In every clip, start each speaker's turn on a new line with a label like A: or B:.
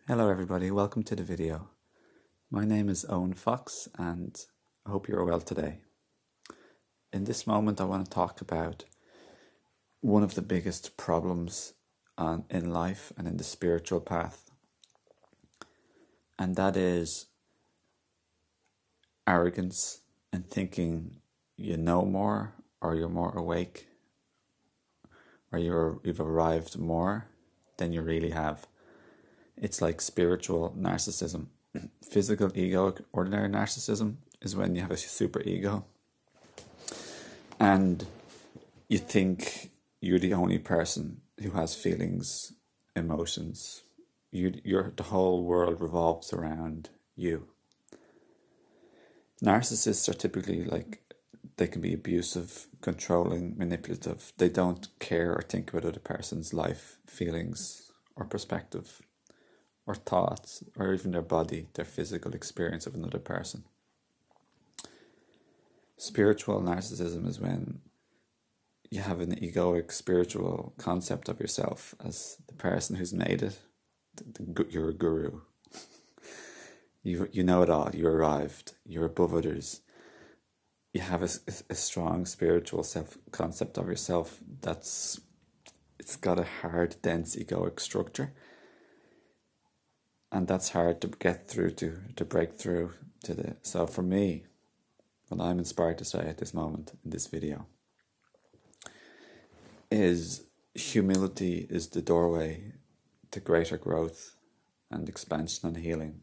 A: Hello everybody, welcome to the video. My name is Owen Fox and I hope you're well today. In this moment I want to talk about one of the biggest problems in life and in the spiritual path, and that is arrogance and thinking you know more, or you're more awake, or you've arrived more than you really have. It's like spiritual narcissism. Physical ego, ordinary narcissism, is when you have a super ego and you think you're the only person who has feelings, emotions. The whole world revolves around you. Narcissists are typically they can be abusive, controlling, manipulative. They don't care or think about other person's life, feelings, or perspective, or thoughts, or even their body, their physical experience of another person. Spiritual narcissism is when you have an egoic spiritual concept of yourself as the person who's made it. You're a guru. You know it all. You arrived. You're above others. You have a strong spiritual self-concept of yourself it's got a hard, dense egoic structure. And that's hard to get through to break through to so for me, what I'm inspired to say at this moment in this video is humility is the doorway to greater growth and expansion and healing.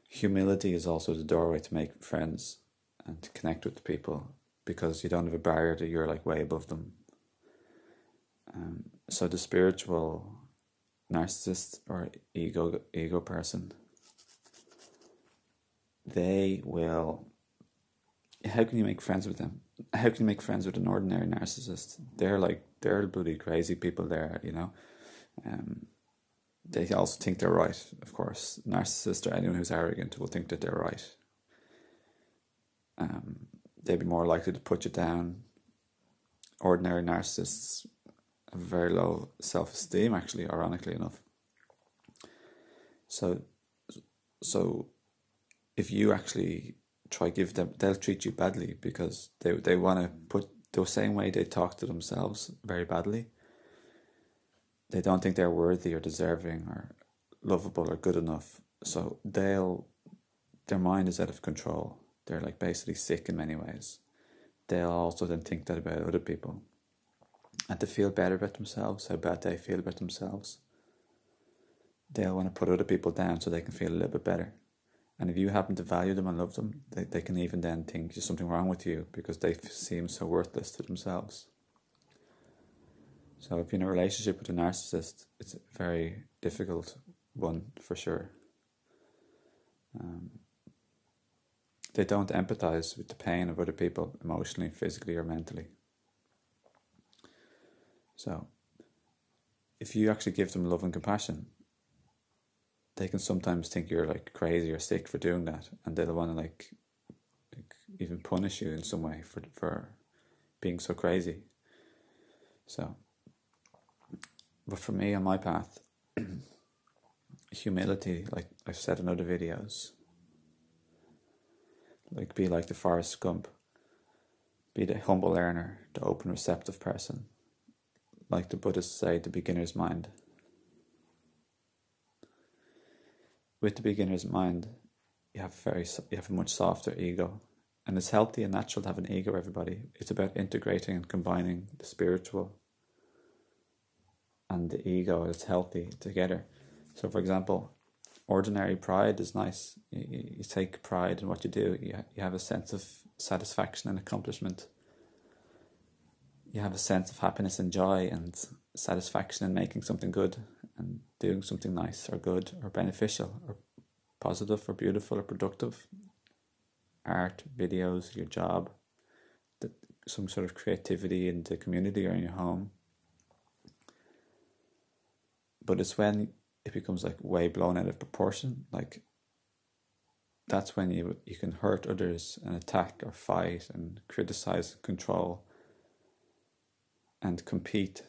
A: Humility is also the doorway to make friends and to connect with people, because you don't have a barrier that you're way above them. So the spiritual narcissist or ego person, they will, how can you make friends with them? How can you make friends with an ordinary narcissist? They're bloody crazy people there, they also think they're right, of course. Narcissists or anyone who's arrogant will think that they're right. They'd be more likely to put you down. Ordinary narcissists have very low self-esteem, actually, ironically enough. So if you actually try give them, they'll treat you badly, because they want to put the same way they talk to themselves very badly. They don't think they're worthy or deserving or lovable or good enough. So their mind is out of control. They're basically sick in many ways. They'll also then think that about other people, and to feel better about themselves, how bad they feel about themselves, they'll want to put other people down so they can feel a little bit better. And if you happen to value them and love them, they can even then think there's something wrong with you, because they seem so worthless to themselves. So if you're in a relationship with a narcissist, it's a very difficult one for sure. They don't empathize with the pain of other people emotionally, physically, or mentally. So if you actually give them love and compassion, they can sometimes think you're crazy or sick for doing that, and they'll want to even punish you in some way for being so crazy. So, but for me on my path, humility, like I've said in other videos, be like the Forrest Gump, be the humble learner, the open receptive person. Like the Buddhists say, the beginner's mind. With the beginner's mind, you have a much softer ego, and it's healthy and natural to have an ego. Everybody, it's about integrating and combining the spiritual and the ego that's healthy together. So, for example, ordinary pride is nice. You take pride in what you do. You have a sense of satisfaction and accomplishment. You have a sense of happiness and joy and satisfaction in making something good and doing something nice or good or beneficial or positive or beautiful or productive. Art, videos, your job, some sort of creativity in the community or in your home. But it's when it becomes way blown out of proportion, that's when you can hurt others and attack or fight and criticize and control and compete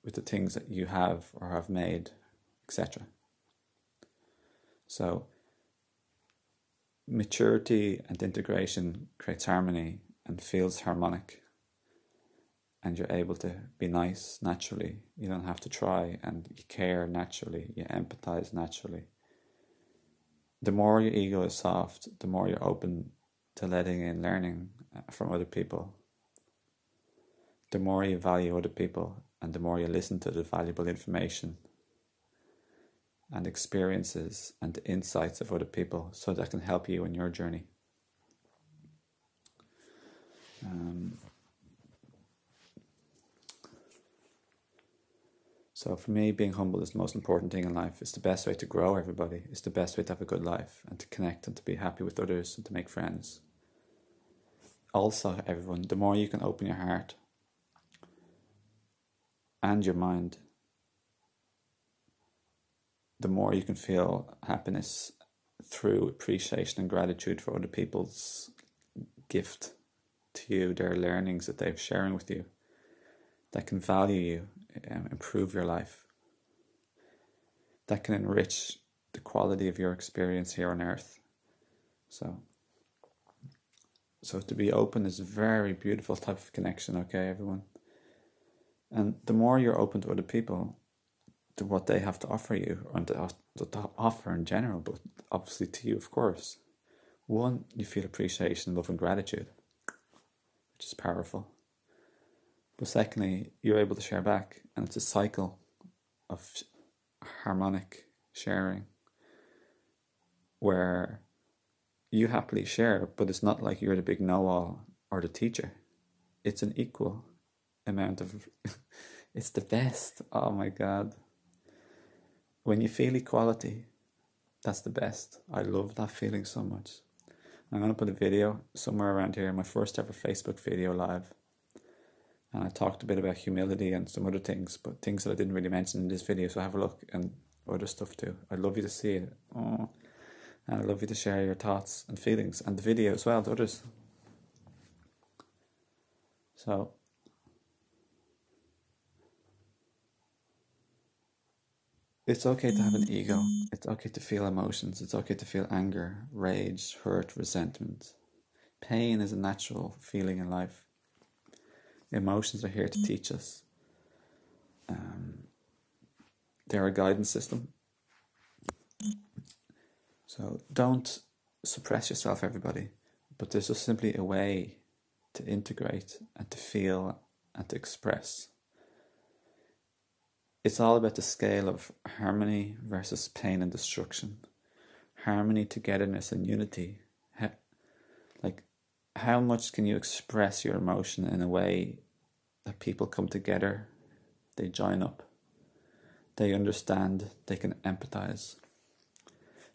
A: with the things that you have or have made, etc. So maturity and integration creates harmony and feels harmonic, and you're able to be nice naturally. You don't have to try, and you care naturally, you empathize naturally. The more your ego is soft, the more you're open to letting in learning from other people. The more you value other people, and the more you listen to the valuable information and experiences and the insights of other people, so that can help you in your journey. So for me, being humble is the most important thing in life. It's the best way to grow, everybody. It's the best way to have a good life and to connect and to be happy with others and to make friends. Also, everyone, the more you can open your heart and your mind, the more you can feel happiness through appreciation and gratitude for other people's gift to you, their learnings that they're sharing with you, that can value you, improve your life, that can enrich the quality of your experience here on earth. So to be open is a very beautiful type of connection, okay, everyone? And the more you're open to other people, to what they have to offer you, and to offer in general, but obviously to you, of course. One, you feel appreciation, love and gratitude, which is powerful. But secondly, you're able to share back, and it's a cycle of harmonic sharing where you happily share, but it's not like you're the big know-all or the teacher. It's an equal amount of it's the best. Oh my God. When you feel equality, that's the best. I love that feeling so much. I'm going to put a video somewhere around here, my first ever Facebook video live. And I talked a bit about humility and some other things, but things that I didn't really mention in this video. So have a look, and other stuff too. I'd love you to see it. Oh. And I'd love you to share your thoughts and feelings and the video as well to others. So it's okay to have an ego. It's okay to feel emotions. It's okay to feel anger, rage, hurt, resentment. Pain is a natural feeling in life. Emotions are here to teach us. They're a guidance system. So don't suppress yourself, everybody. But there's just simply a way to integrate and to feel and to express. It's all about the scale of harmony versus pain and destruction. Harmony, togetherness, and unity. Like, how much can you express your emotion in a way that people come together, they join up, they understand, they can empathize,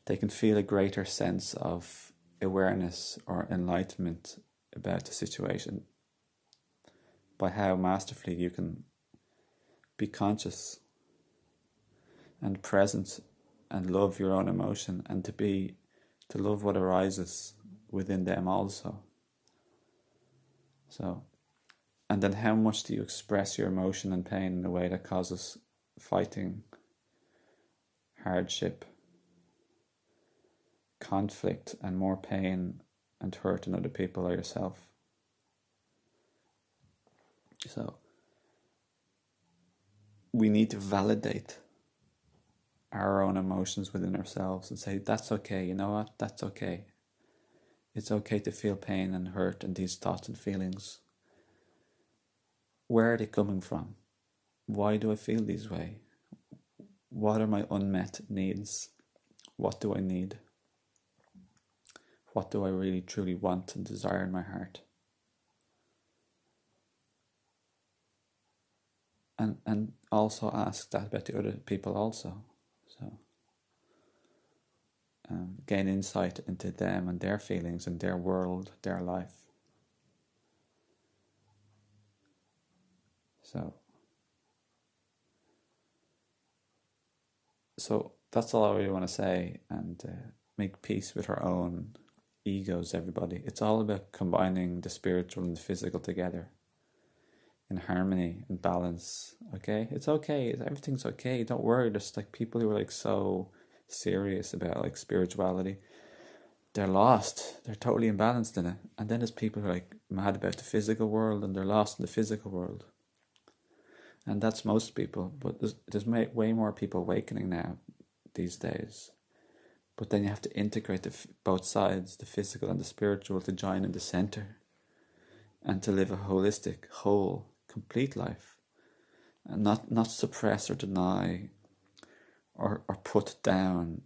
A: they can feel a greater sense of awareness or enlightenment about the situation by how masterfully you can be conscious and present and love your own emotion, and to love what arises within them also. So, and then how much do you express your emotion and pain in a way that causes fighting, hardship, conflict, and more pain and hurt in other people or yourself? So we need to validate our own emotions within ourselves and say, that's okay, you know what, that's okay. It's okay to feel pain and hurt and these thoughts and feelings. Where are they coming from? Why do I feel this way? What are my unmet needs? What do I need? What do I really truly want and desire in my heart? And also ask that about the other people also. So gain insight into them and their feelings and their world, their life. So that's all I really want to say, and make peace with our own egos, everybody. It's all about combining the spiritual and the physical together in harmony and balance, okay? It's okay, everything's okay, don't worry. There's like people who are like so serious about like spirituality, they're lost. They're totally imbalanced in it. And then there's people who are like mad about the physical world and they're lost in the physical world. And that's most people. But there's way more people awakening now these days. But then you have to integrate both sides, the physical and the spiritual, to join in the center and to live a holistic, whole, complete life. And not suppress or deny or put down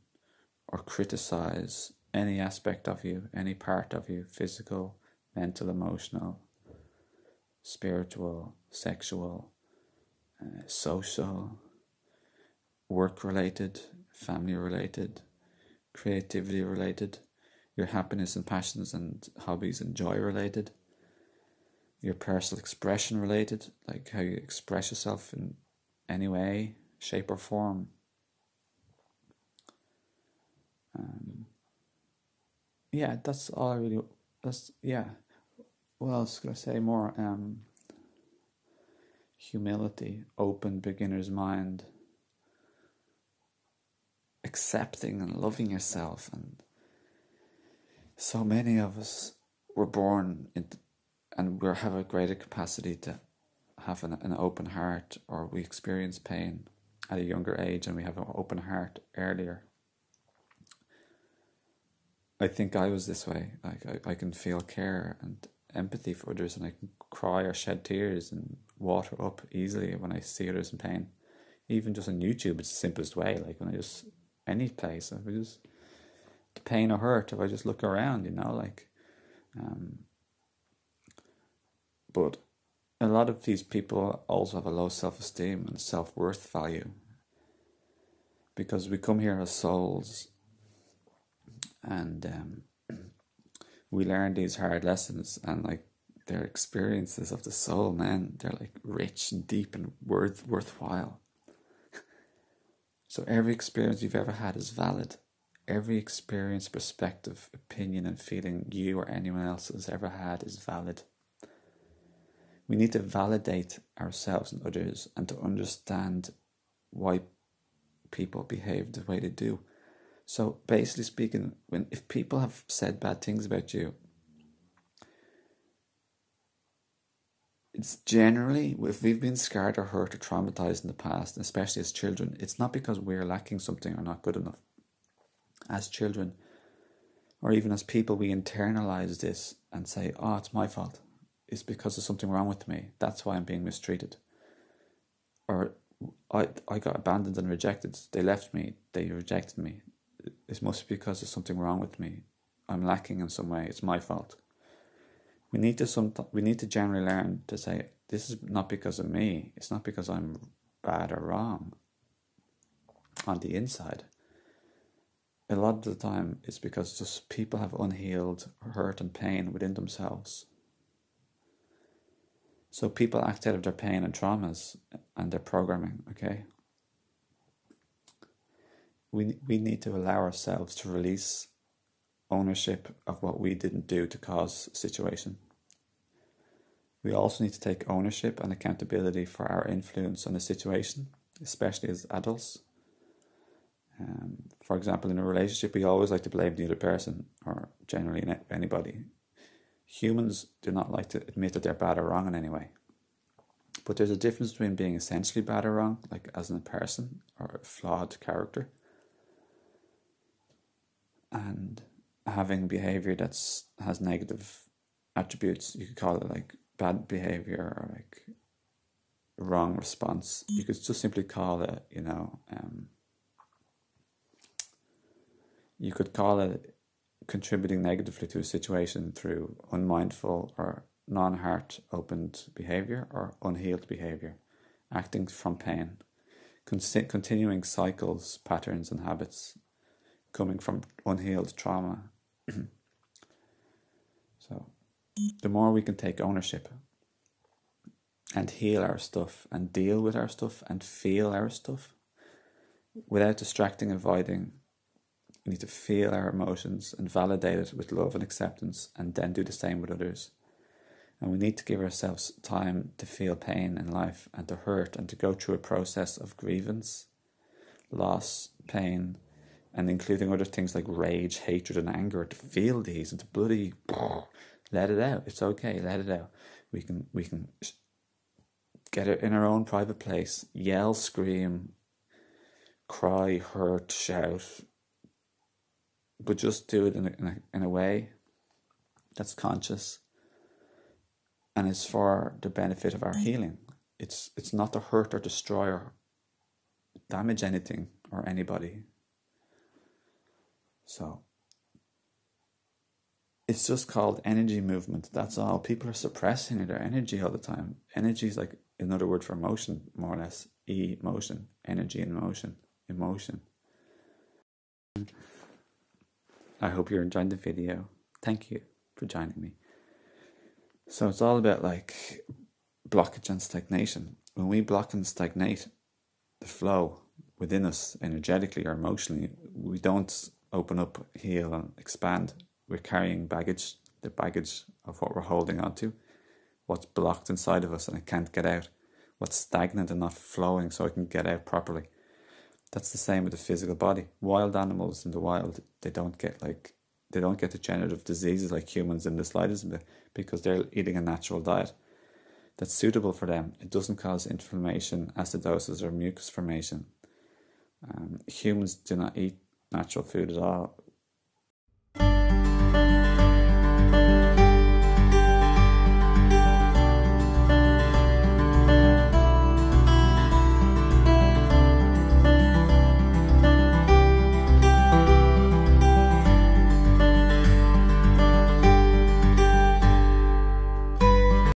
A: or criticize any aspect of you, any part of you, physical, mental, emotional, spiritual, sexual, social, work-related, family-related, creativity-related, your happiness and passions and hobbies and joy-related, your personal expression-related, like how you express yourself in any way, shape or form. Yeah, that's all I really. What else could I say more? Humility, open beginner's mind, accepting and loving yourself. And so many of us were born into, and we have a greater capacity to have an open heart, or we experience pain at a younger age and we have an open heart earlier. I think I was this way. Like I can feel care and empathy for others, and I can cry or shed tears and water up easily when I see others in pain. Even just on YouTube, it's the simplest way. Like when I just, any place, if I just, the pain or hurt, if I just look around, but a lot of these people also have a low self-esteem and self-worth value, because we come here as souls and we learn these hard lessons, and like their experiences of the soul, man, they're like rich and deep and worthwhile. So every experience you've ever had is valid. Every experience, perspective, opinion and feeling you or anyone else has ever had is valid. We need to validate ourselves and others and to understand why people behave the way they do. So basically speaking, if people have said bad things about you, it's generally, if we've been scarred or hurt or traumatized in the past, especially as children, it's not because we're lacking something or not good enough. As children, or even as people, we internalize this and say, oh, it's my fault. It's because there's something wrong with me. That's why I'm being mistreated. Or I got abandoned and rejected. They left me. They rejected me. It must be because there's something wrong with me. I'm lacking in some way. It's my fault. We need to generally learn to say, this is not because of me. It's not because I'm bad or wrong on the inside. A lot of the time it's because just people have unhealed hurt and pain within themselves. So people act out of their pain and traumas and their programming, okay? We need to allow ourselves to release ownership of what we didn't do to cause a situation. We also need to take ownership and accountability for our influence on the situation, especially as adults. For example, in a relationship, we always like to blame the other person, or generally anybody. Humans do not like to admit that they're bad or wrong in any way. But there's a difference between being essentially bad or wrong, like as a person or a flawed character, and having behavior that's has negative attributes. You could call it like bad behavior or like wrong response. You could just simply call it, you could call it contributing negatively to a situation through unmindful or non-heart opened behavior or unhealed behavior, acting from pain, continuing cycles, patterns and habits coming from unhealed trauma. So the more we can take ownership and heal our stuff and deal with our stuff and feel our stuff without distracting, avoiding, we need to feel our emotions and validate it with love and acceptance, and then do the same with others. And we need to give ourselves time to feel pain in life and to hurt and to go through a process of grievance, loss, pain, and including other things like rage, hatred, and anger, to feel these and to bloody let it out. It's okay, let it out. We can get it in our own private place, yell, scream, cry, hurt, shout, but just do it in a way that's conscious and is for the benefit of our healing. It's not to hurt or destroy or damage anything or anybody. So it's just called energy movement. That's all. People are suppressing their energy all the time. Energy is like another word for motion, more or less. Emotion, energy and motion, emotion. I hope you're enjoying the video. Thank you for joining me. So it's all about like blockage and stagnation. When we block and stagnate the flow within us energetically or emotionally, we don't open up, heal and expand. We're carrying baggage, the baggage of what we're holding on to, what's blocked inside of us and it can't get out, what's stagnant and not flowing so it can get out properly. That's the same with the physical body. Wild animals in the wild, they don't get degenerative diseases like humans in the slightest bit because they're eating a natural diet that's suitable for them. It doesn't cause inflammation, acidosis or mucus formation. Humans do not eat natural food at all.